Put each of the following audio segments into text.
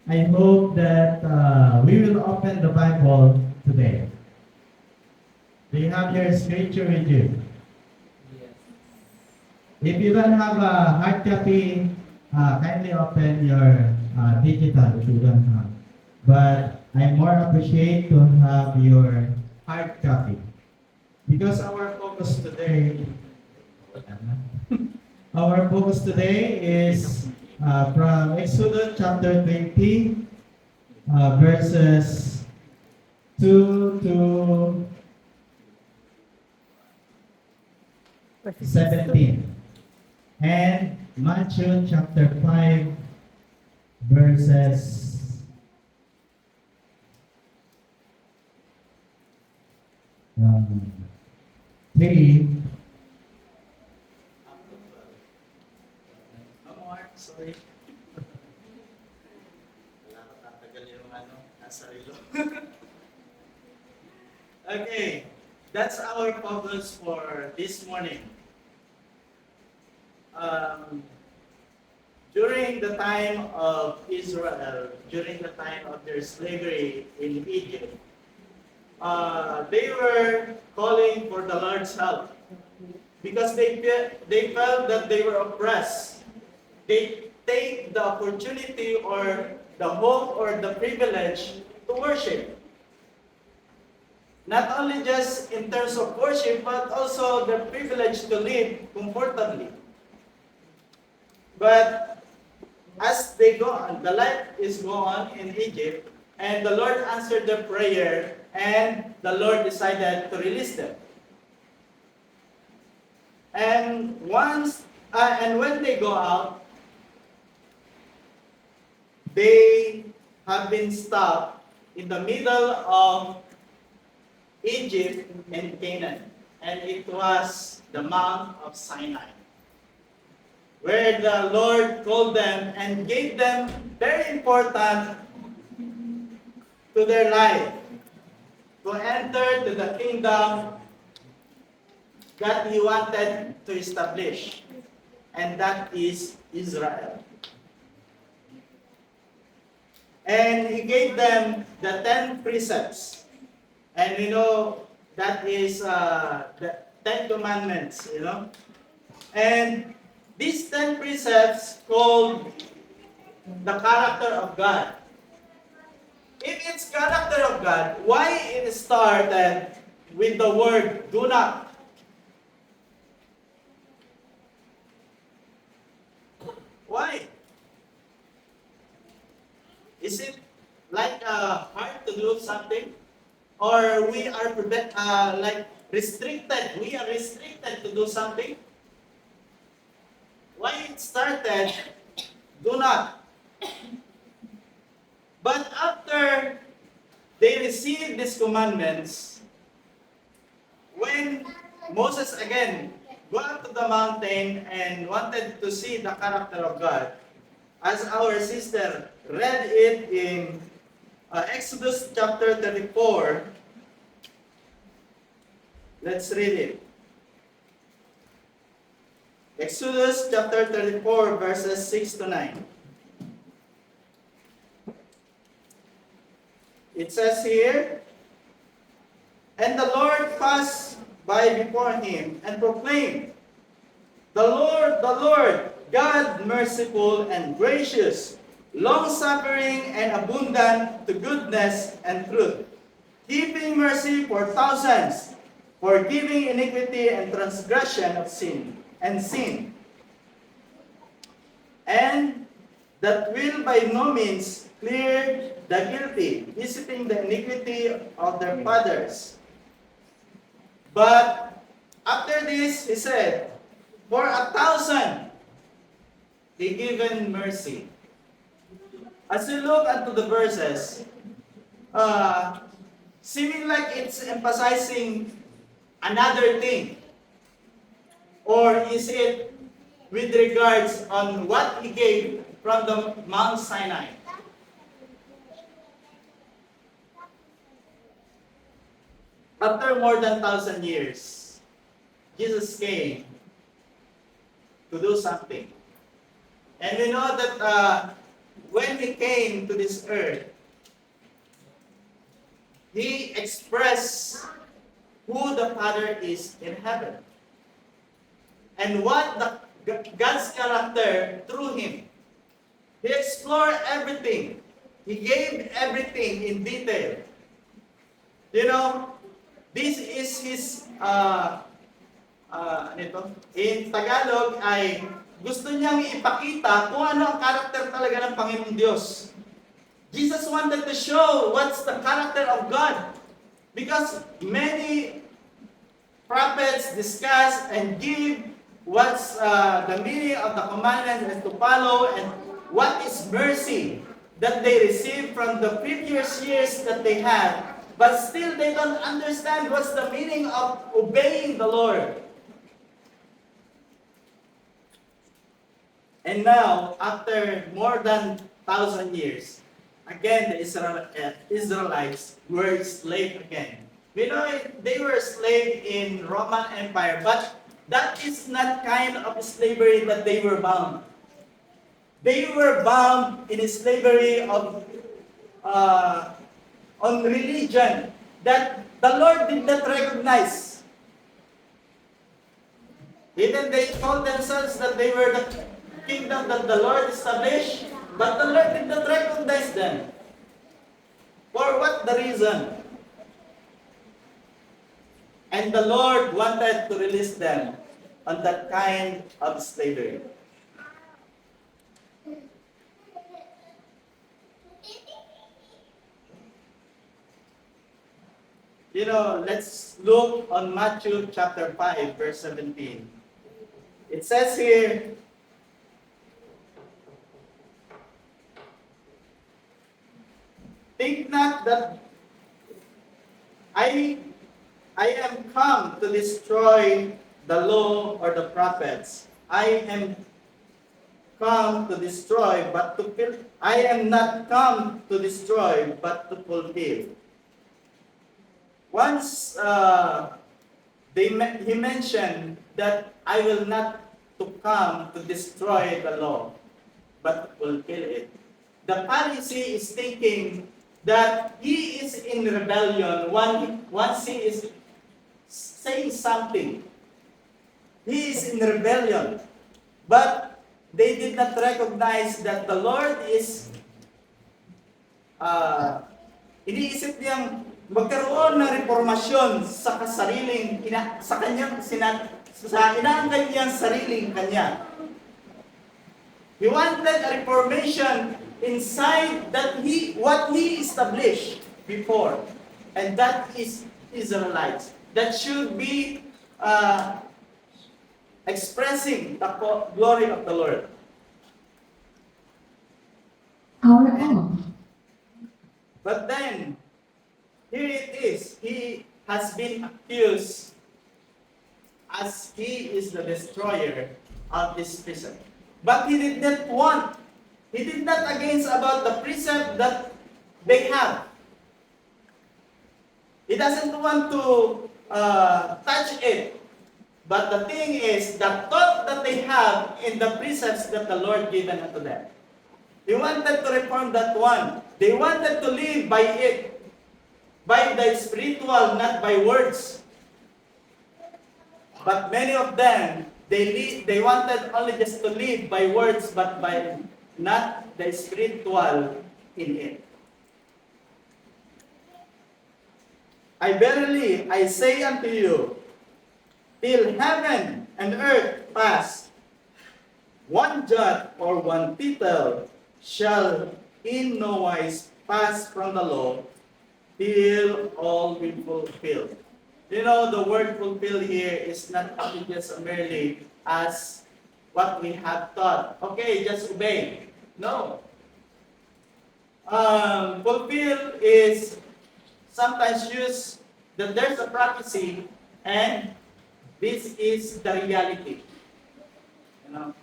I hope that we will open the Bible today. Do you have your scripture with you? If you don't have a hard copy, kindly open your digital if you don't have. But I more appreciate to have your hard copy. Because our focus today is from Exodus chapter 20, verses 2 to 17. And Matthew chapter 5, verses 3. Sorry. Wala ko tatagal yung nasa relo. Okay, that's our focus for this morning. During the time of Israel, during the time of their slavery in Egypt, they were calling for the Lord's help because they felt that they were oppressed. They take the opportunity or the hope or the privilege to worship. Not only just in terms of worship, but also the privilege to live comfortably. But as they go on, the life is go on in Egypt, and the Lord answered their prayer, and the Lord decided to release them. And when they go out, they have been stopped in the middle of Egypt and Canaan, and it was the Mount of Sinai, where the Lord called them and gave them very important to their life, to enter to the kingdom that He wanted to establish, and that is Israel. And He gave them the 10 precepts. And that is the 10 commandments, And these 10 precepts called the character of God. If it's character of God, why it started with the word do not? Why? Is it like hard to do something? Or we are restricted? We are restricted to do something? Why it started, do not. But after they received these commandments, when Moses again go up to the mountain and wanted to see the character of God, as our sister read it in Exodus chapter 34, let's read it. Exodus chapter 34, verses 6 to 9. It says here, "And the Lord passed by before him and proclaimed, the Lord, God merciful and gracious, long-suffering and abundant to goodness and truth, keeping mercy for thousands, forgiving iniquity and transgression of sin, and that will by no means clear the guilty, visiting the iniquity of their fathers. But after this, he said, for 1,000 he given mercy." As we look into the verses, seeming like it's emphasizing another thing. Or is it with regards on what he gave from the Mount Sinai? After more than 1,000 years, Jesus came to do something. And we know that when he came to this earth, he expressed who the Father is in heaven and what God's character through him. He explored everything. He gave everything in detail. You know, this is his, in Tagalog ay gusto niyang ipakita kung ano ang karakter talaga ng Panginoong Diyos. Jesus wanted to show what's the character of God. Because many prophets discuss and give what's the meaning of the commandments and to follow and what is mercy that they received from the previous years that they had. But still they don't understand what's the meaning of obeying the Lord. And now, after more than 1,000 years, again the Israelites were slave again. We know they were slave in Roman Empire, but that is not kind of slavery that they were bound. They were bound in slavery of on religion that the Lord did not recognize. Even they called themselves that they were the kingdom that the Lord established, but the Lord did not recognize them. For what the reason? And the Lord wanted to release them on that kind of slavery. You know, let's look on Matthew chapter 5, verse 17. It says here, think not that I am come to destroy the law or the prophets. I am come to destroy, but to fulfill. I am not come to destroy, but to fulfill. Once he mentioned that I will not to come to destroy the law, but to fulfill it. The Pharisee is thinking that he is in rebellion once he is saying something. He is in rebellion. But they did not recognize that the Lord is iniisip niyang magkaroon ng reformasyon sa kasariling sa kanyang sa inaangkan niyang sariling kanya. He wanted a reformation inside that what he established before, and that is Israelites that should be expressing the glory of the Lord. Power on. But then, here it is. He has been accused as he is the destroyer of this precept. But he did not want. He did not against about the precept that they have. He doesn't want to touch it. But the thing is, the thought that they have in the precepts that the Lord given unto them. They wanted to reform that one. They wanted to live by it. By the spiritual, not by words. But many of them, they wanted only just to live by words, but by not the spiritual in it. I say unto you, till heaven and earth pass, one jot or one tittle shall in no wise pass from the law, till all be fulfilled. You know, the word fulfill here is not just merely as what we have thought. Okay, just obey. No. Fulfill is sometimes used that there's a prophecy and this is the reality. You know?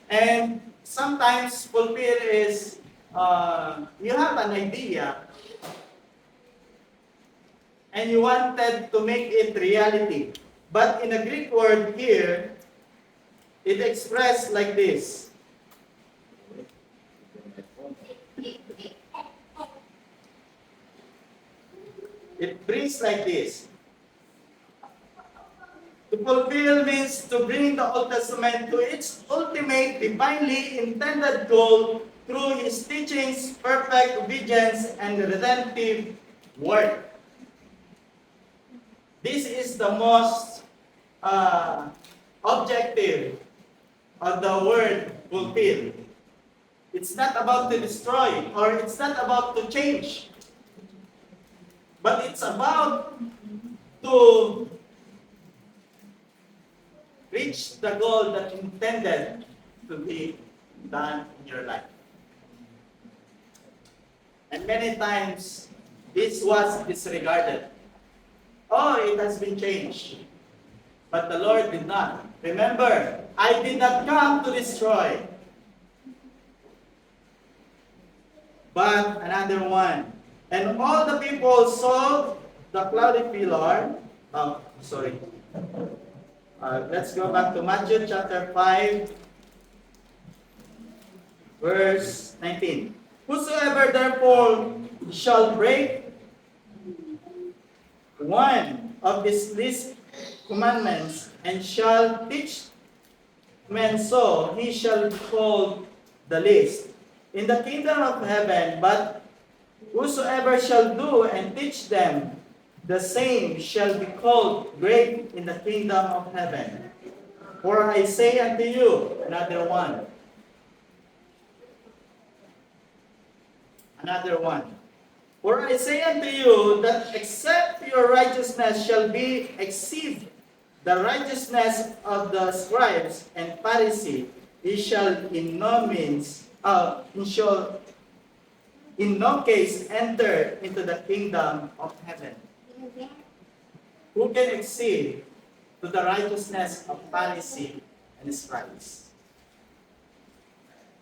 And sometimes fulfill is you have an idea and you wanted to make it reality. But in a Greek word here, it expressed like this. It brings like this. To fulfill means to bring the Old Testament to its ultimate divinely intended goal through His teachings, perfect obedience, and redemptive work. This is the most objective of the word fulfill. It's not about to destroy or it's not about to change, but it's about to reach the goal that intended to be done in your life. And many times, this was disregarded. Oh, it has been changed. But the Lord did not. Remember, I did not come to destroy. But another one. And all the people saw the cloudy pillar. Let's go back to Matthew chapter 5, verse 19. Whosoever therefore shall break one of these least commandments and shall teach men so, he shall be called the least in the kingdom of heaven. But whosoever shall do and teach them, the same shall be called great in the kingdom of heaven. For I say unto you, another one. For I say unto you that except your righteousness shall be exceed the righteousness of the scribes and Pharisees, ye shall in no case enter into the kingdom of heaven. Who can exceed to the righteousness of Pharisees and scribes?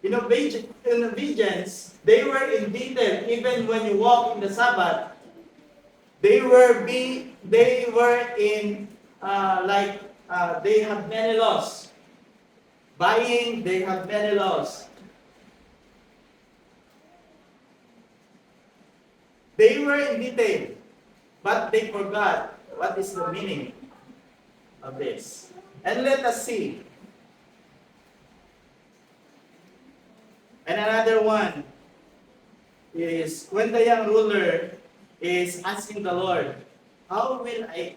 In obedience, they were in detail. Even when you walk in the Sabbath, they were in they have many laws. Buying, they have many laws. They were in detail, but they forgot what is the meaning of this. And let us see. And another one is when the young ruler is asking the Lord, how can I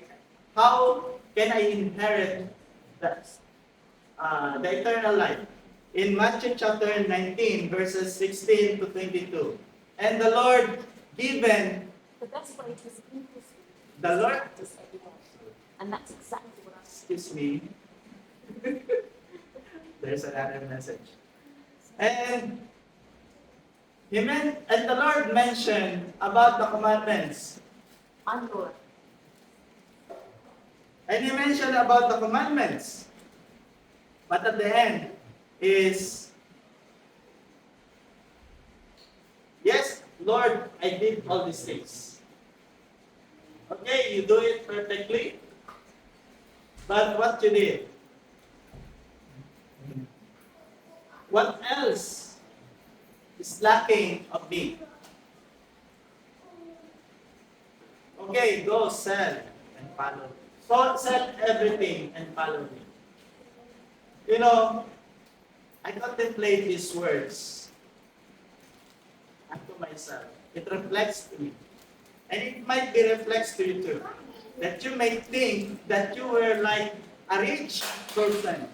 inherit the eternal life? In Matthew chapter 19, verses 16 to 22. And the Lord given, the Lord, and that's exactly what I excuse me, there's another message. And the Lord mentioned about the commandments. I'm Lord. And He mentioned about the commandments. But at the end is, yes, Lord, I did all these things. Okay, you do it perfectly. But what you did? What else is lacking of me? Okay, go sell and follow. So sell everything and follow me. You know, I contemplate these words unto myself. It reflects to me. And it might be reflects to you too. That you may think that you were like a rich person.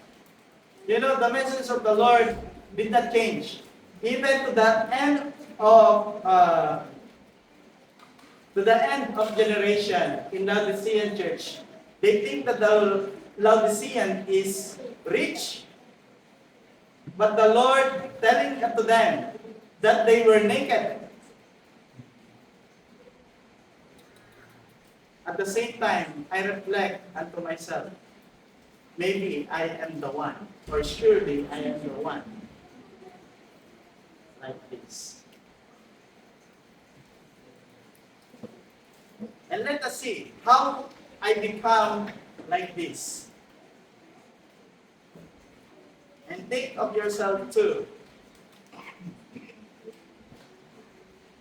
You know, the message of the Lord did not change. Even to the end of generation in Laodicean church, they think that the Laodicean is rich, but the Lord telling unto them that they were naked. At the same time, I reflect unto myself, maybe I am the one, or surely I am the one, like this. And let us see how I become like this. And think of yourself too.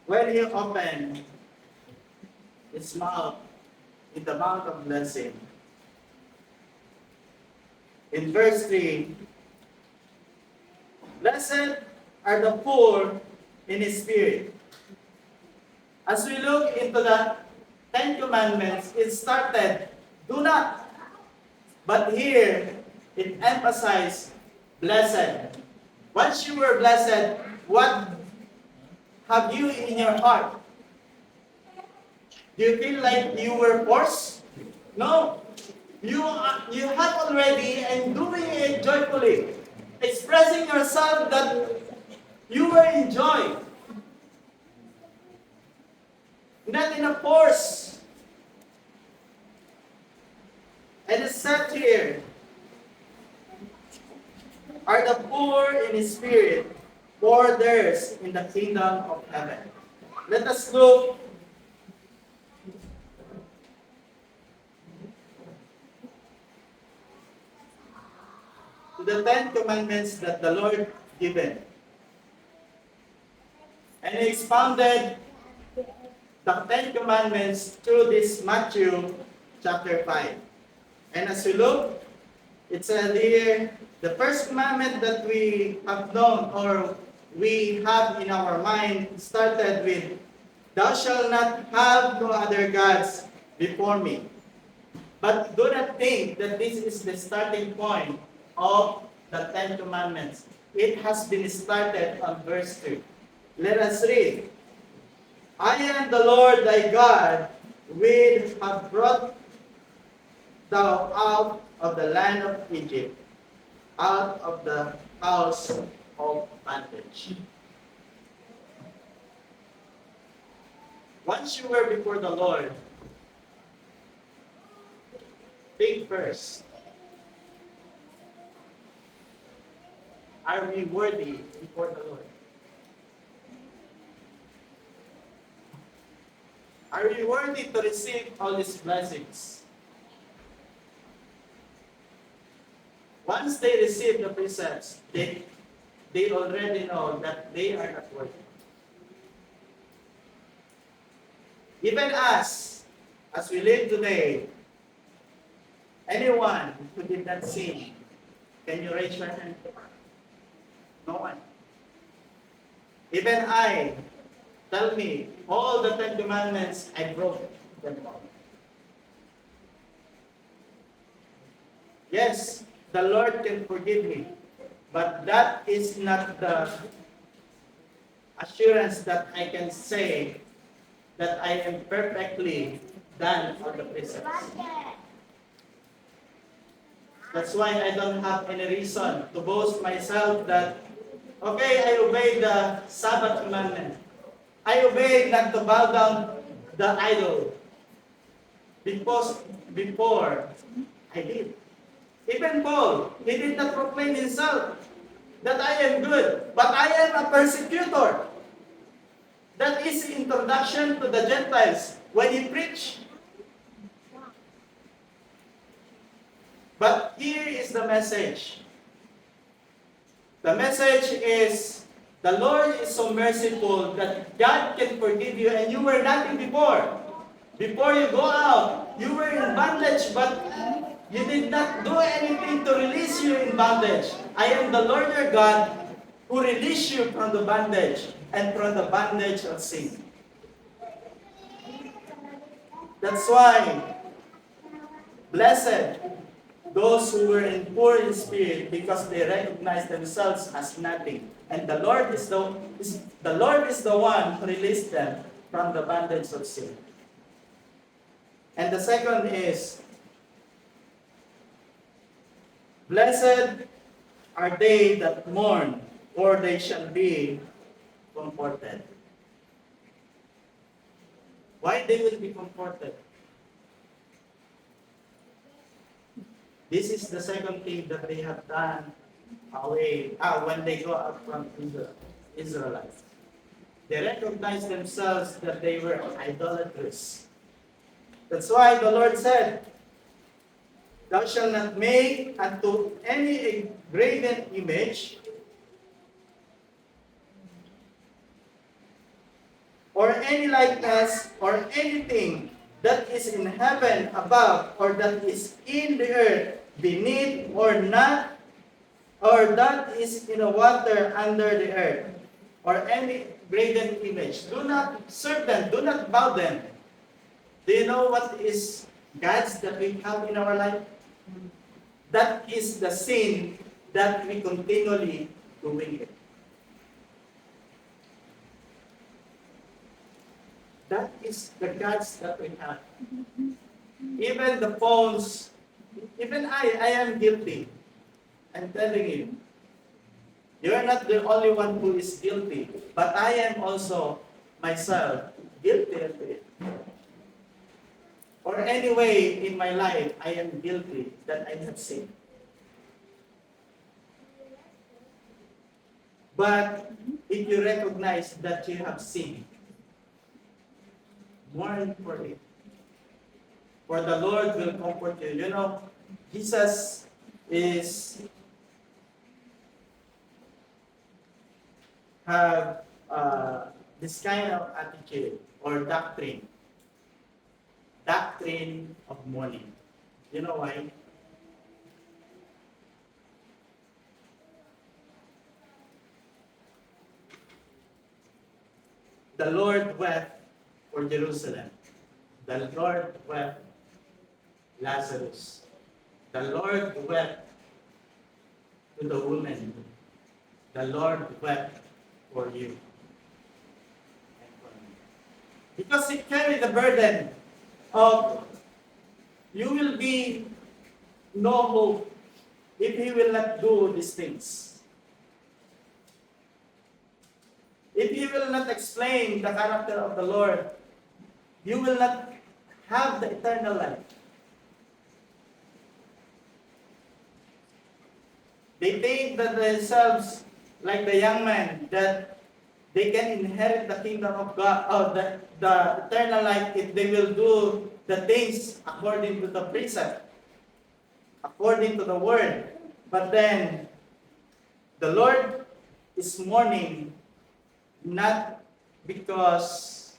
When you open its mouth in the mount of blessing. In verse 3, blessed are the poor in spirit. As we look into the Ten Commandments, it started, do not. But here, it emphasized, blessed. Once you were blessed, what have you in your heart? Do you feel like you were forced? No. You have already and doing it joyfully. Expressing yourself that you were in joy. Not in a force. And it's said here, are the poor in spirit, for theirs in the kingdom of heaven. Let us look to the Ten Commandments that the Lord given. And He expounded the Ten Commandments through this Matthew chapter 5. And as we look, it said here, the first commandment that we have known or we have in our mind started with, thou shalt not have no other gods before me. But do not think that this is the starting point of the Ten Commandments. It has been started on verse 3. Let us read. I am the Lord thy God, which have brought thou out of the land of Egypt, out of the house of bondage. Once you were before the Lord, think first. Are we worthy before the Lord? Are we worthy to receive all these blessings? Once they receive the precepts, they already know that they are not worthy. Even us, as we live today, anyone who did not sin, can you raise your hand? No one. Even I, tell me, all the Ten Commandments, I broke them all. Yes, the Lord can forgive me, but that is not the assurance that I can say that I am perfectly done on the precepts. That's why I don't have any reason to boast myself that, okay, I obeyed the Sabbath commandment. I obeyed not to bow down the idol. Because before I did. Even Paul, he did not proclaim himself that I am good, but I am a persecutor. That is the introduction to the Gentiles when he preached. But here is the message. The message is, the Lord is so merciful that God can forgive you and you were nothing before. Before you go out, you were in bondage, but you did not do anything to release you in bondage. I am the Lord your God who released you from the bondage and from the bondage of sin. That's why, blessed those who were poor in spirit, because they recognize themselves as nothing. And the Lord is the one who released them from the bondage of sin. And the second is, blessed are they that mourn, for they shall be comforted. Why they will be comforted? This is the second thing that they have done when they go out from the Israelites. They recognize themselves that they were idolaters. That's why the Lord said, thou shalt not make unto any graven image or any likeness or anything that is in heaven above, or that is in the earth beneath, or not, or that is in the water under the earth, or any graven image. Do not serve them, do not bow them. Do you know what is gods that we have in our life? That is the sin that we continually doing it. That is the gods that we have. Even the phones, even I am guilty. I'm telling you. You are not the only one who is guilty, but I am also myself guilty of it. Or any way in my life, I am guilty that I have sinned. But if you recognize that you have sinned, mourn for it. For the Lord will comfort you. You know, Jesus is have this kind of attitude or doctrine of mourning. You know why? The Lord wept for Jerusalem. The Lord wept Lazarus. The Lord wept to the woman. The Lord wept for you and for me. Because He carried the burden of you will be no hope if He will not do these things. If you will not explain the character of the Lord, you will not have the eternal life. They think that themselves, like the young man, that they can inherit the kingdom of God, or the eternal life if they will do the things according to the precept, according to the word. But then, the Lord is mourning not because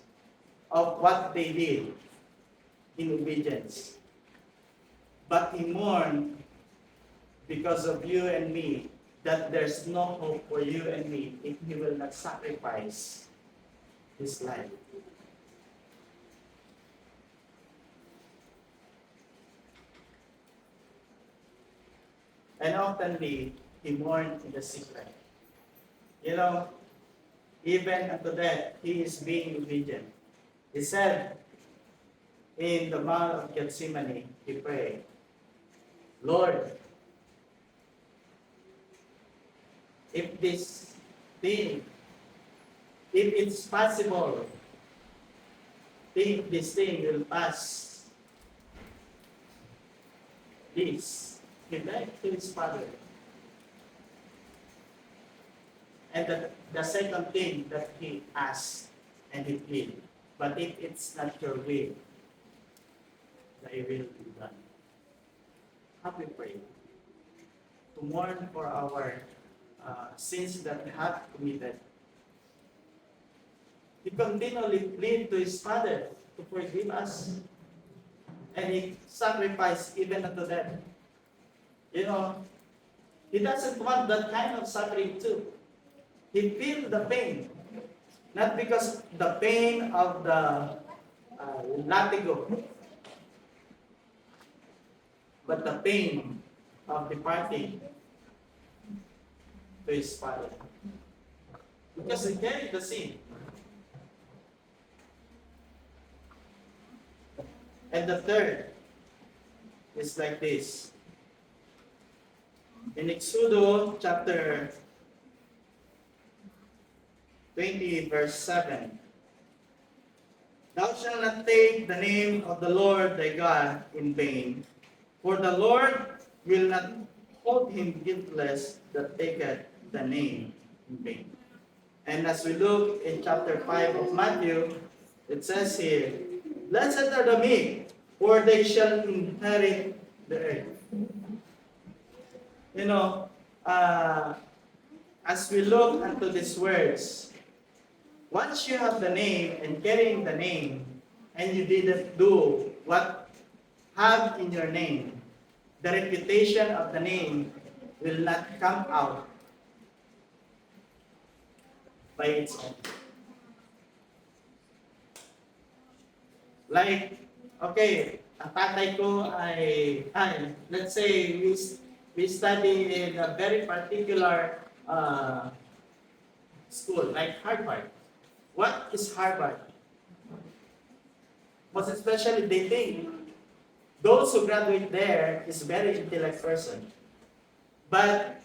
of what they did in obedience, but He mourned because of you and me, that there's no hope for you and me if He will not sacrifice His life. And oftenly, He mourned in the secret. You know, even unto death, He is being obedient. He said, in the Mount of Gethsemane, He prayed, Lord, if this thing, if it's possible, if this thing will pass, please, He begged to His Father. And the second thing that He asked and He pleaded, but if it's not your will, thy will be done. How we pray to mourn for our sins that we have committed. He continually plead to His Father to forgive us. And He sacrificed even unto death. You know, He doesn't want that kind of suffering too. He feels the pain. Not because the pain of the latigo, but the pain of departing to His Father. Because He carried the sin. And the third is like this. In Exodus chapter 20, verse 7. Thou shalt not take the name of the Lord thy God in vain, for the Lord will not hold him guiltless that taketh the name in vain. And as we look in chapter 5 of Matthew, it says here, Blessed are the meek, for they shall inherit the earth. You know, as we look into these words, once you have the name and carrying the name, and you didn't do what have in your name, the reputation of the name will not come out by its own. Like, okay, ang tatay ko let's say we study in a very particular school, like Harvard. What is Harvard? Most especially, they think those who graduate there is very intellect person. But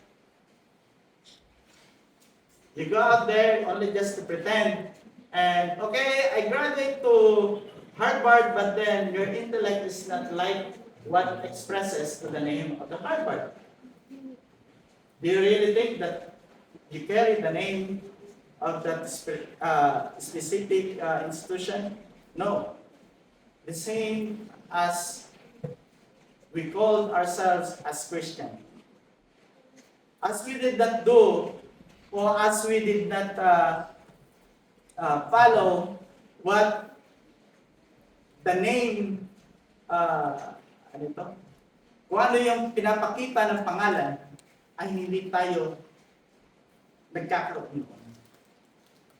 you go out there only just to pretend, and okay, I graduate to Harvard, but then your intellect is not like what expresses to the name of the Harvard. Do you really think that you carry the name of that specific institution? No. The same as we called ourselves as Christian. As we did not do, or as we did not follow what the name, ano ito? Kung ano yung pinapakita ng pangalan, ay hindi tayo nagkakaroon noon.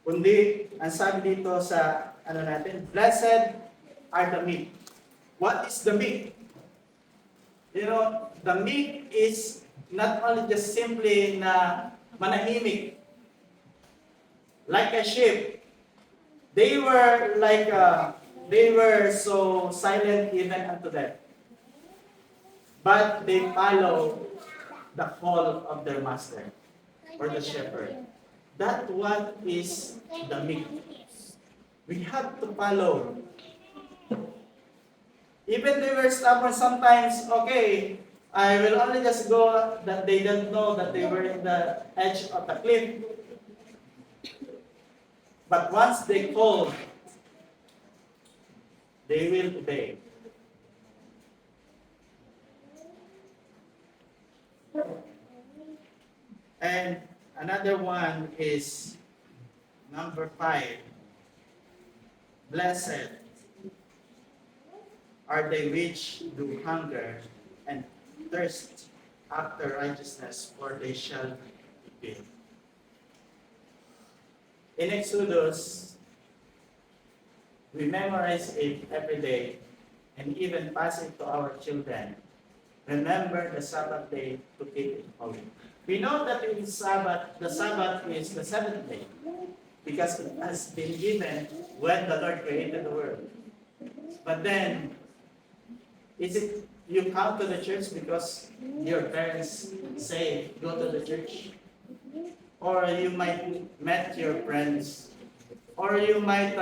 Kundi, ang sabi dito sa natin, blessed are the meek. What is the meek? You know, the meek is not only just simply na manahimik, like a sheep. They were like they were so silent even unto death. But they follow the call of their master or the shepherd. That what is the meek. We have to follow. Even they were stubborn sometimes, okay, I will only just go that they don't know that they were in the edge of the cliff. But once they call, they will obey. And another one is number 5. Blessed are they which do hunger and thirst after righteousness, for they shall be filled. In Exodus, we memorize it every day and even pass it to our children. Remember the Sabbath day to keep it holy. We know that in Sabbath, the Sabbath is the seventh day because it has been given when the Lord created the world. But then, is it you come to the church because your parents say go to the church? Or you might met your friends. Or you might,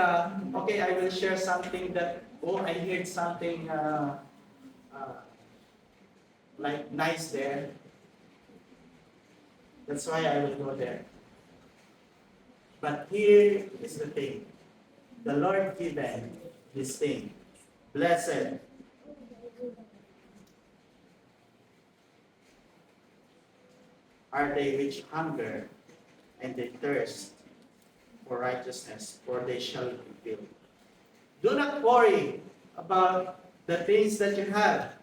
okay, I will share something that, oh, I heard something like nice there. That's why I will go there. But here is the thing. The Lord given this thing. Blessed are they which hunger and they thirst for righteousness, for they shall be filled. Do not worry about the things that you have.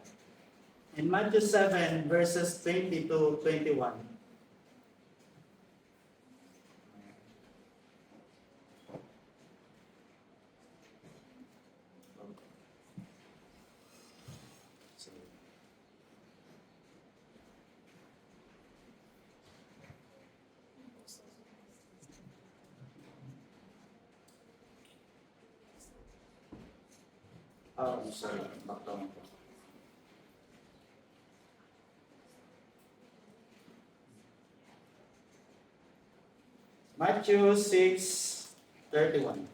In Matthew 7, verses 20 to 21. Oh, sorry. Back down. Matthew 6:31.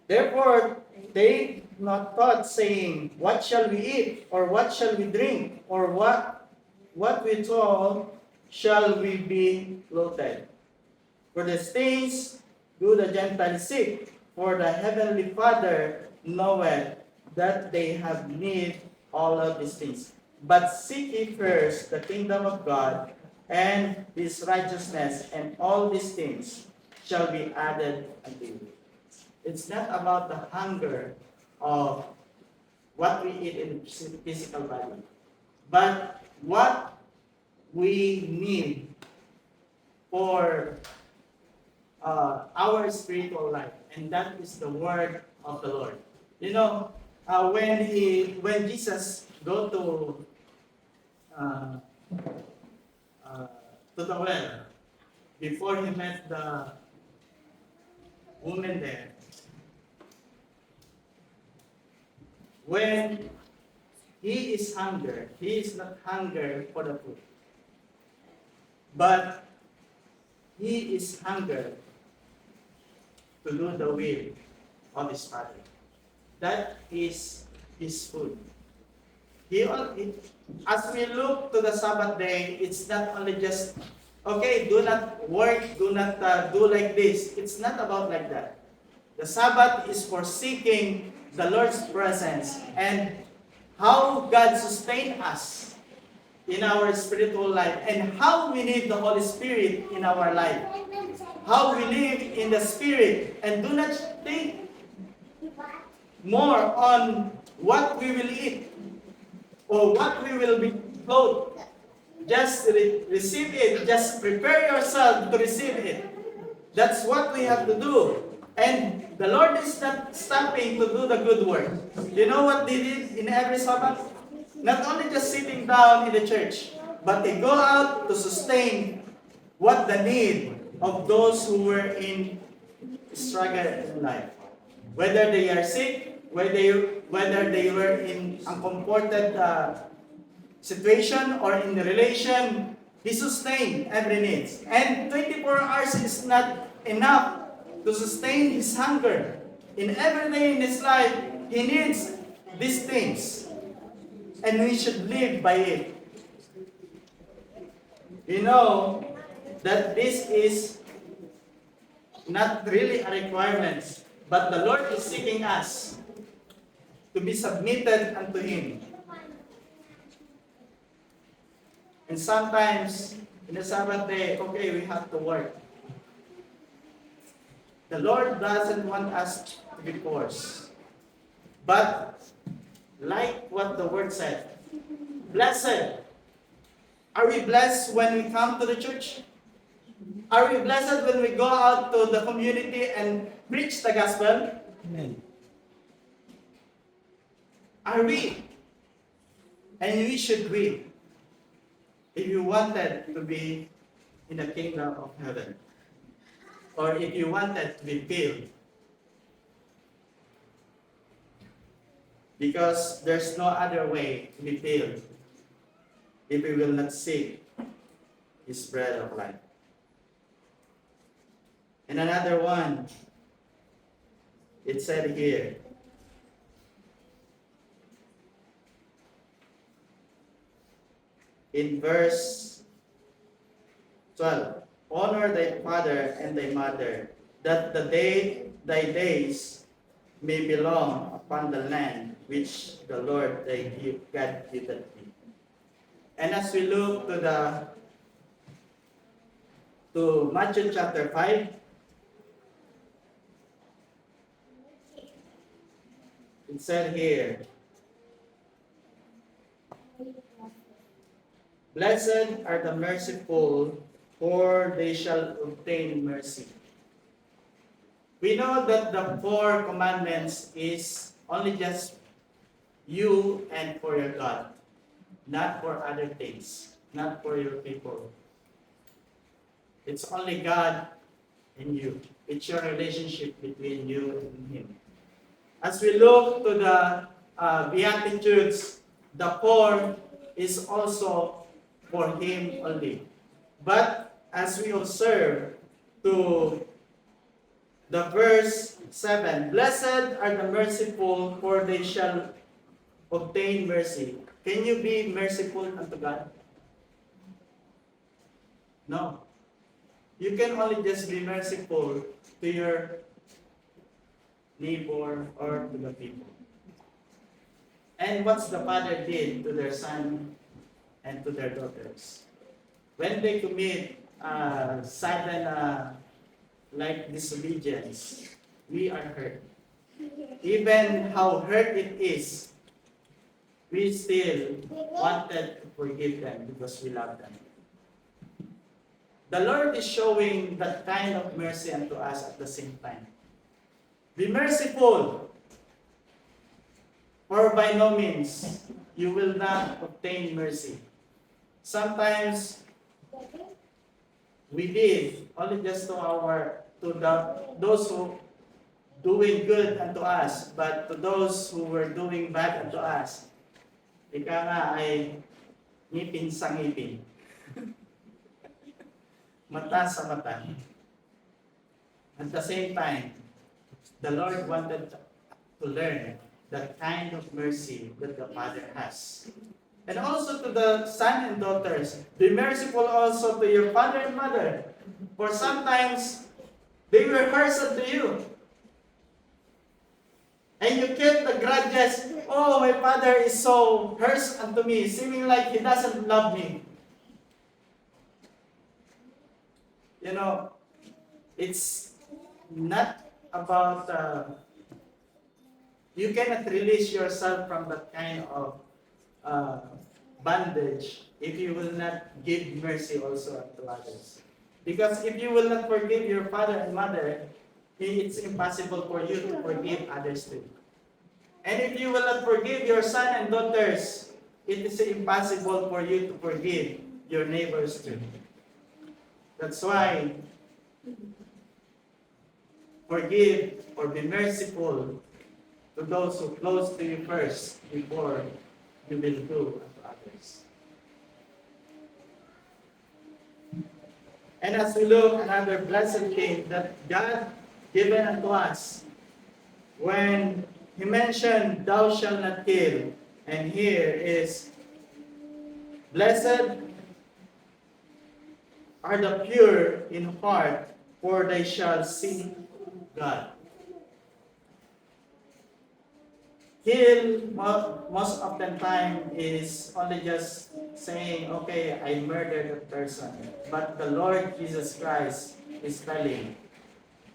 Therefore, they not thought, saying, what shall we eat, or what shall we drink, or what withal shall we be clothed? For these things do the Gentiles seek, for the heavenly Father knoweth that they have need all of these things. But seek ye first the kingdom of God and his righteousness, and all these things shall be added unto you. It's not about the hunger of what we eat in physical body, but what we need for our spiritual life, and that is the word of the Lord. You know, when Jesus go uh, to the well, before he met the woman there, when he is hunger, he is not hunger for the food, but he is hunger to do the will of his Father. That is his food. As we look to the Sabbath day, it's not only just, okay, do not work, do not do like this. It's not about like that. The Sabbath is for seeking the Lord's presence and how God sustained us in our spiritual life and how we need the Holy Spirit in our life. How we live in the Spirit and do not think more on what we will eat or what we will be clothed. Just receive it. Just prepare yourself to receive it. That's what we have to do. And the Lord is not stopping to do the good work. You know what they did in every Sabbath? Not only just sitting down in the church, but they go out to sustain what the need of those who were in struggle in life. Whether they are sick, whether they were in uncomforted situation or in the relation, he sustained every need. And 24 hours is not enough to sustain his hunger. In every day in his life, he needs these things. And we should live by it. You know that this is not really a requirement, but the Lord is seeking us to be submitted unto Him. And sometimes, in the Sabbath day, okay, we have to work. The Lord doesn't want us to be forced. But, like what the Word said, blessed. Are we blessed when we come to the church? Are we blessed when we go out to the community and preach the gospel? Amen. Are we? And we should be. If you wanted to be in the kingdom of heaven, or if you wanted to be filled, because there's no other way to be filled if we will not seek His bread of life. And another one, it said here, in verse 12, honor thy father and thy mother, that thy days may belong upon the land which the Lord thy God giveth thee. And as we look to Matthew chapter 5, it said here, blessed are the merciful, for they shall obtain mercy. We know that the 4 commandments is only just you and for your God, not for other things, not for your people. It's only God and you. It's your relationship between you and Him. As we look to the Beatitudes, the 4 is also for Him only. But as we observe to the verse 7, blessed are the merciful, for they shall obtain mercy. Can you be merciful unto God? No. You can only just be merciful to your neighbor or to the people. And what's the father did to their son and to their daughters? When they commit sudden like disobedience, we are hurt. Even how hurt it is, we still wanted to forgive them because we love them. The Lord is showing that kind of mercy unto us at the same time. Be merciful, or by no means you will not obtain mercy. Sometimes we did only just those who doing good unto us, but to those who were doing bad unto us, ika nga ay ngipin sa ngipin. Mata sa mata. At the same time, the Lord wanted to learn that kind of mercy that the Father has. And also to the son and daughters, be merciful also to your father and mother. For sometimes, they were harsh unto you. And you kept the grudges, oh, my father is so harsh unto me, seeming like he doesn't love me. You know, it's not about, you cannot release yourself from that kind of bondage if you will not give mercy also unto others. Because if you will not forgive your father and mother, it's impossible for you to forgive others too. And if you will not forgive your son and daughters, it is impossible for you to forgive your neighbors too. That's why forgive or be merciful to those who close to you first before you will do unto others. And as we look another blessed thing that God given unto us, when He mentioned, "Thou shalt not kill," and here is, "Blessed are the pure in heart, for they shall see God." Kill, most of the time, is only just saying, okay, I murdered a person. But the Lord Jesus Christ is telling,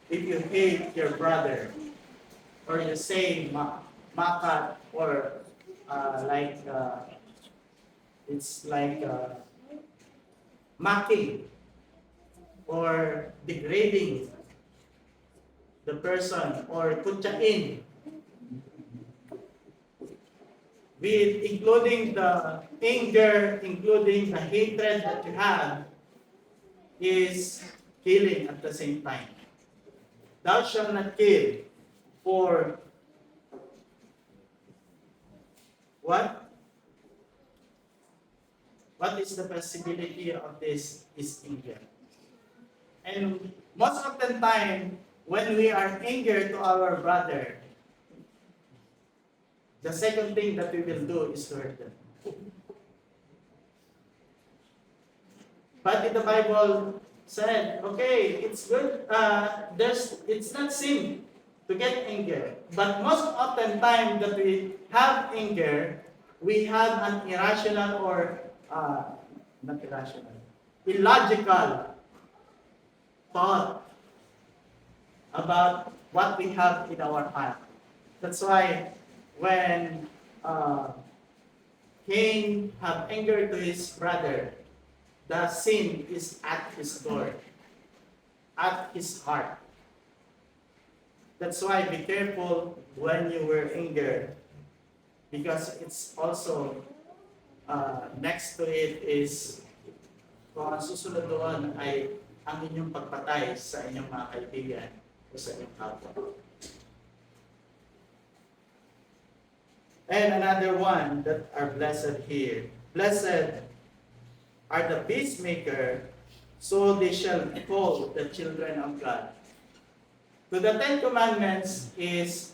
if you hate your brother, or you say makat, or it's like mocking, or degrading the person, or kutyain, be it including the anger, including the hatred that you have, is killing at the same time. Thou shalt not kill, for what? What is the possibility of this is anger. And most of the time, when we are angry to our brother, the second thing that we will do is to hurt them. But in the Bible said, okay, it's good. It's not sin to get anger. But most of the time that we have anger, we have an irrational or not irrational, illogical thought about what we have in our heart. That's why when Cain had anger to his brother, the sin is at his door, at his heart. That's why be careful when you were angry, because it's also next to it is kung ang susunod doon ay ang inyong pagpatay sa inyong mga kaibigan o sa inyong kapwa. And another one that are blessed here. Blessed are the peacemaker, so they shall be called the children of God. So the Ten Commandments is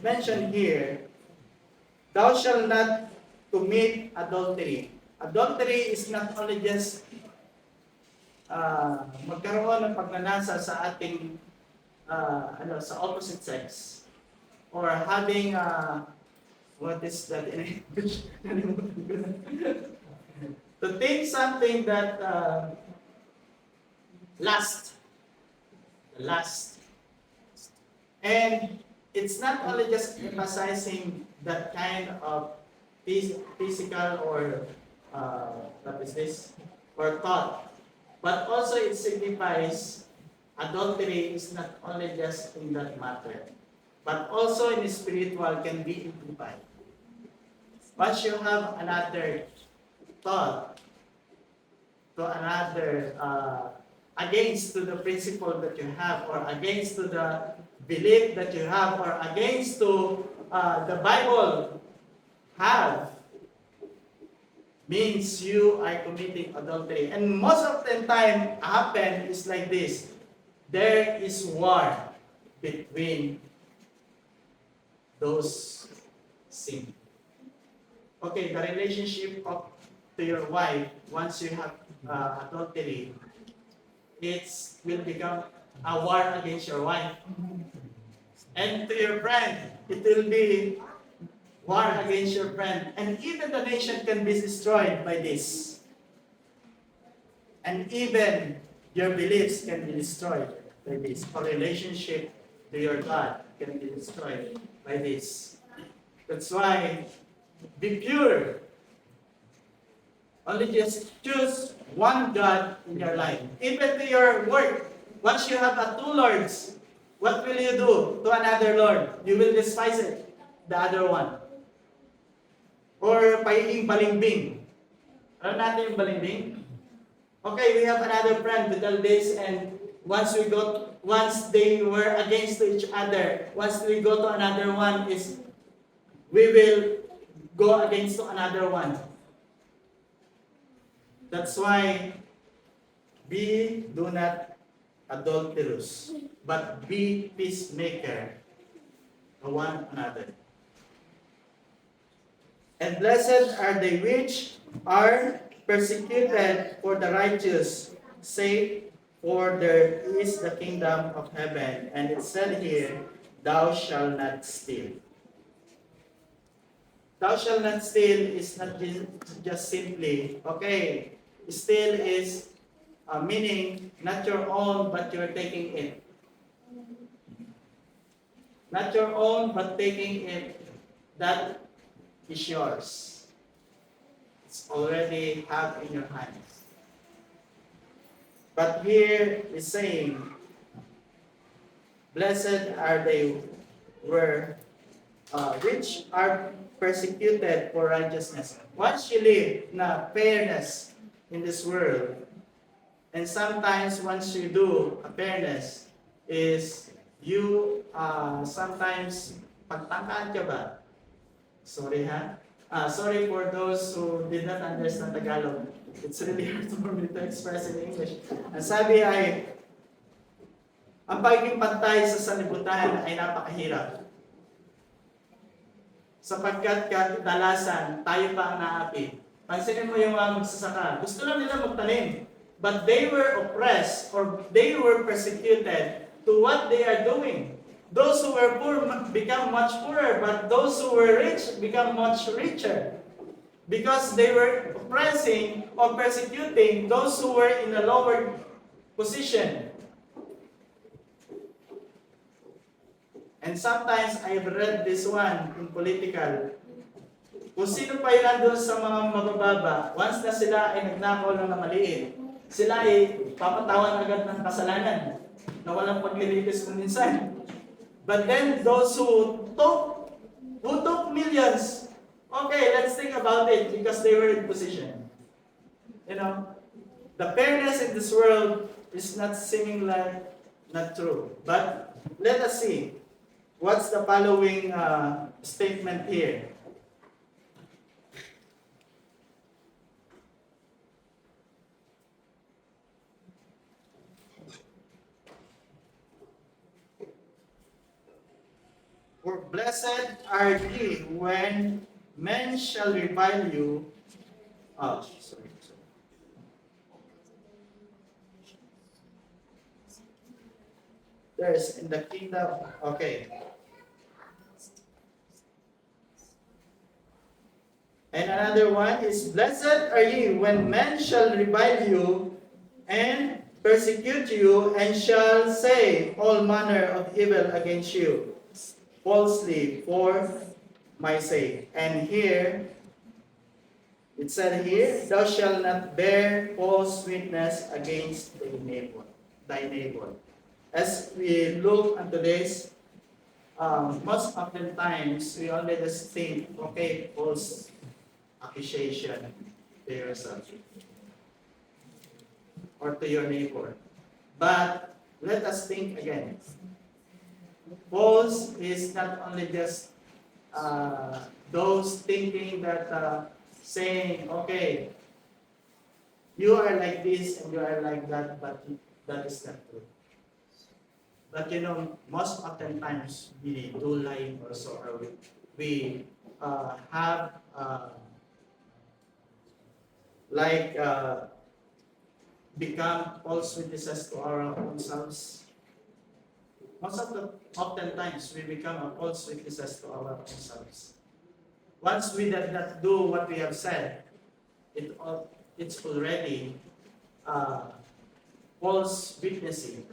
mentioned here. Thou shalt not commit adultery. Adultery is not only just magkaroon ng pagnanasa sa ating sa opposite sex, or having what is that in English? To take something that lust lust. And it's not only just emphasizing that kind of physical or what is this, or thought, but also it signifies adultery is not only just in that matter, but also in the spiritual can be implied. Once you have another thought to another against to the principle that you have, or against to the belief that you have, or against to the Bible have, means you are committing adultery. And most of the time happen is like this. There is war between those sins. Okay, the relationship of to your wife, once you have adultery, it will become a war against your wife. And to your friend, it will be war against your friend. And even the nation can be destroyed by this. And even your beliefs can be destroyed by this. Or relationship to your God can be destroyed by this. That's why, be pure. Only just choose one God in your life. Even to your work, once you have two lords, what will you do to another lord? You will despise it, the other one. Or pagiging balimbing. Ano natin yung balimbing? Okay, we have another friend with all this, and once they were against each other, once we go to another one, we will go against to another one. That's why do not adulterous, but be peacemaker to one another. And blessed are they which are persecuted for the righteous' sake, for there is the kingdom of heaven. And it said here, thou shalt not steal. Thou shalt not steal is not just simply, okay, steal is meaning not your own, but you're taking it. Not your own, but taking it. That is yours. It's already have in your hands. But here is saying, blessed are they which are persecuted for righteousness. Once you live na fairness in this world, and sometimes once you do a fairness, is you sometimes pagtangkaan ka ba? Sorry ha? Sorry for those who did not understand Tagalog. It's really hard for me to express in English. Ang sabi ay, ang pagiging pantay sa sanlibutan ay napakahirap. Sapagkat kadalasan, tayo pa ang naapi. Pansinin mo yung mga magsasaka. Gusto lang nila magtanim. But they were oppressed or they were persecuted to what they are doing. Those who were poor become much poorer, but those who were rich become much richer. Because they were oppressing or persecuting those who were in a lower position. And sometimes I've read this one in political. Kung sino pa yun nandun sa mga mabababa, once na sila ay nagnakaw lang na maliit, sila ay papatawan agad ng kasalanan na walang paglilitis kung minsan. But then those who took millions, okay, let's think about it because they were in position. You know, the fairness in this world is not seeming like not true. But let us see. What's the following statement here? For blessed are ye when men shall revile you. Oh, sorry. There's in the kingdom. Okay. And another one is, blessed are ye when men shall revile you and persecute you and shall say all manner of evil against you falsely for my sake. And here, it said here, thou shalt not bear false witness against thy neighbor. As we look into this, most often times we only just think, okay, false accusation to yourself or to your neighbor. But let us think again. False is not only just those thinking that saying, okay, you are like this and you are like that, but that is not true. But you know, most often times we do lie also, or we have become false witnesses to our own selves. Most of the oftentimes we become a false witnesses to our own selves. Once we did not do what we have said, it's already false witnessing.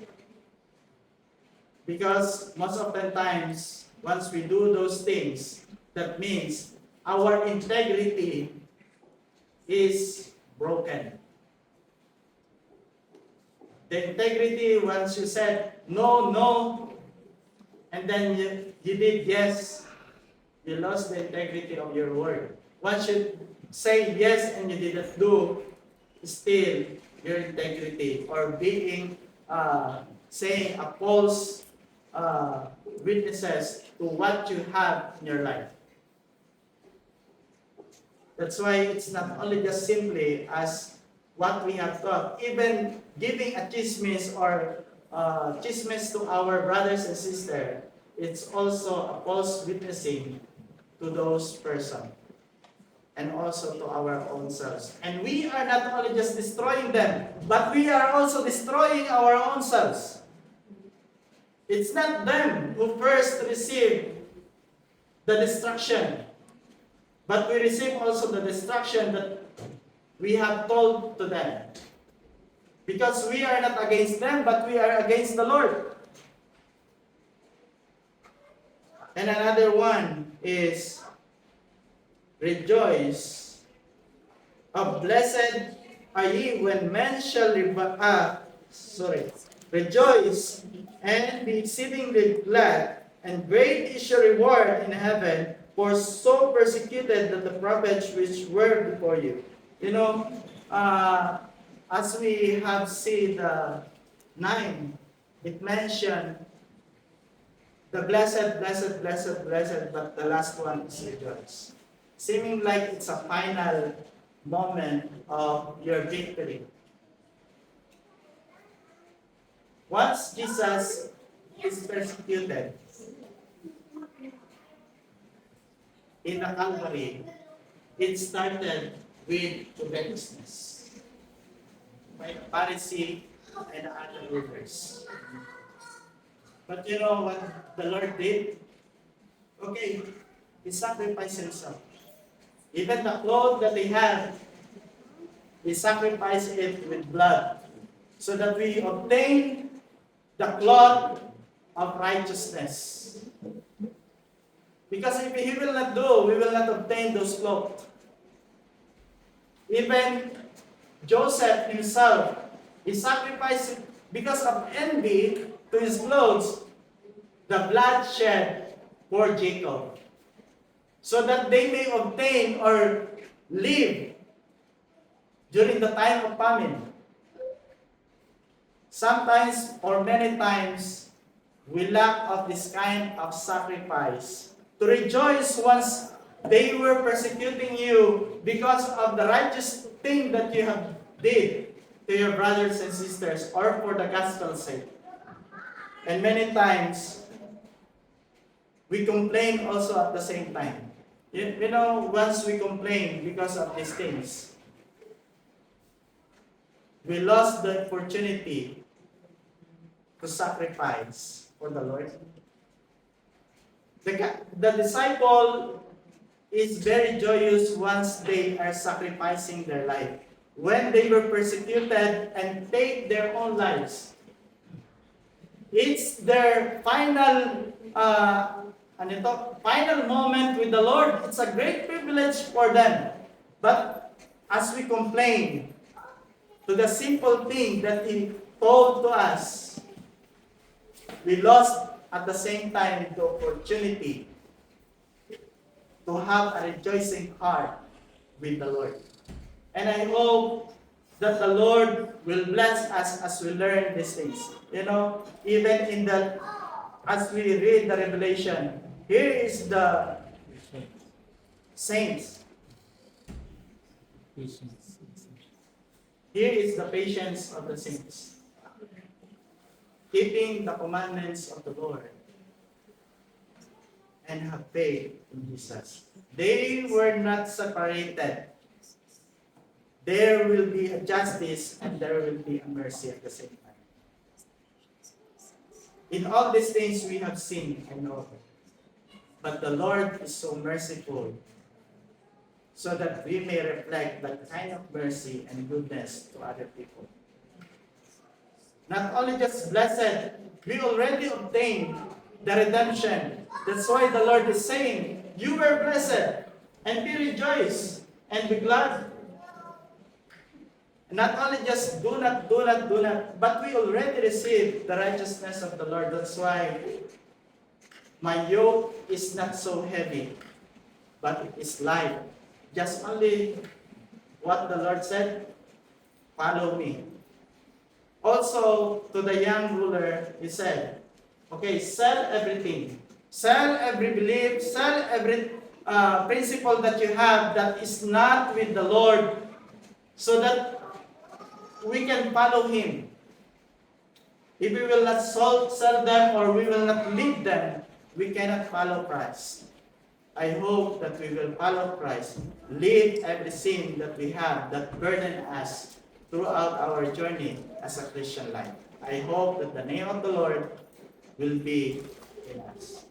Because most of the times, once we do those things, that means our integrity is broken. The integrity, once you said no, no, and then you did yes, you lost the integrity of your word. Once you say yes and you didn't do, still your integrity or being saying a false witnesses to what you have in your life. That's why it's not only just simply as what we have taught, even giving a chismis or chismis to our brothers and sisters, it's also a false witnessing to those persons and also to our own selves. And we are not only just destroying them, but we are also destroying our own selves. It's not them who first receive the destruction, but we receive also the destruction that we have told to them. Because we are not against them, but we are against the Lord. And another one is rejoice. Blessed are ye when men shall rejoice and be exceedingly glad, and great is your reward in heaven, for so persecuted that the prophets which were before you. You know, as we have seen the 9, it mentioned the blessed, blessed, blessed, blessed, but the last one is rejoice. Seeming like it's a final moment of your victory. Once Jesus is persecuted in the Calvary, it started with covetousness by the Pharisee and other rulers. But you know what the Lord did? Okay, He sacrificed Himself. Even the clothes that He had, He sacrificed it with blood, so that we obtain the cloth of righteousness. Because if He will not do, we will not obtain those clothes. Even Joseph himself, he sacrificed because of envy to his clothes, the blood shed for Jacob, so that they may obtain or live during the time of famine. Sometimes or many times, we lack of this kind of sacrifice. To rejoice once they were persecuting you because of the righteous thing that you have did to your brothers and sisters, or for the gospel's sake. And many times, we complain also at the same time. You know, once we complain because of these things, we lost the opportunity to sacrifice for the Lord. The disciple is very joyous once they are sacrificing their life. when they were persecuted and take their own lives. It's their final final moment with the Lord. It's a great privilege for them. But as we complain to the simple thing that He told to us, we lost at the same time the opportunity to have a rejoicing heart with the Lord. And I hope that the Lord will bless us as we learn these things. Even in the, as we read the Revelation, here is the saints. Here is the patience of the saints, keeping the commandments of the Lord and have faith in Jesus. They were not separated. There will be a justice and there will be a mercy at the same time. In all these things we have seen and know. But the Lord is so merciful so that we may reflect that kind of mercy and goodness to other people. Not only just blessed, we already obtained the redemption. That's why the Lord is saying, you were blessed, and be rejoiced, and be glad. Not only just do not, but we already received the righteousness of the Lord. That's why my yoke is not so heavy, but it is light. Just only what the Lord said, follow me. Also, to the young ruler, He said, okay, sell everything. Sell every belief, sell every principle that you have that is not with the Lord, so that we can follow Him. If we will not sell them or we will not lead them, we cannot follow Christ. I hope that we will follow Christ, leave every sin that we have that burden us throughout our journey as a Christian life. I hope that the name of the Lord will be in us.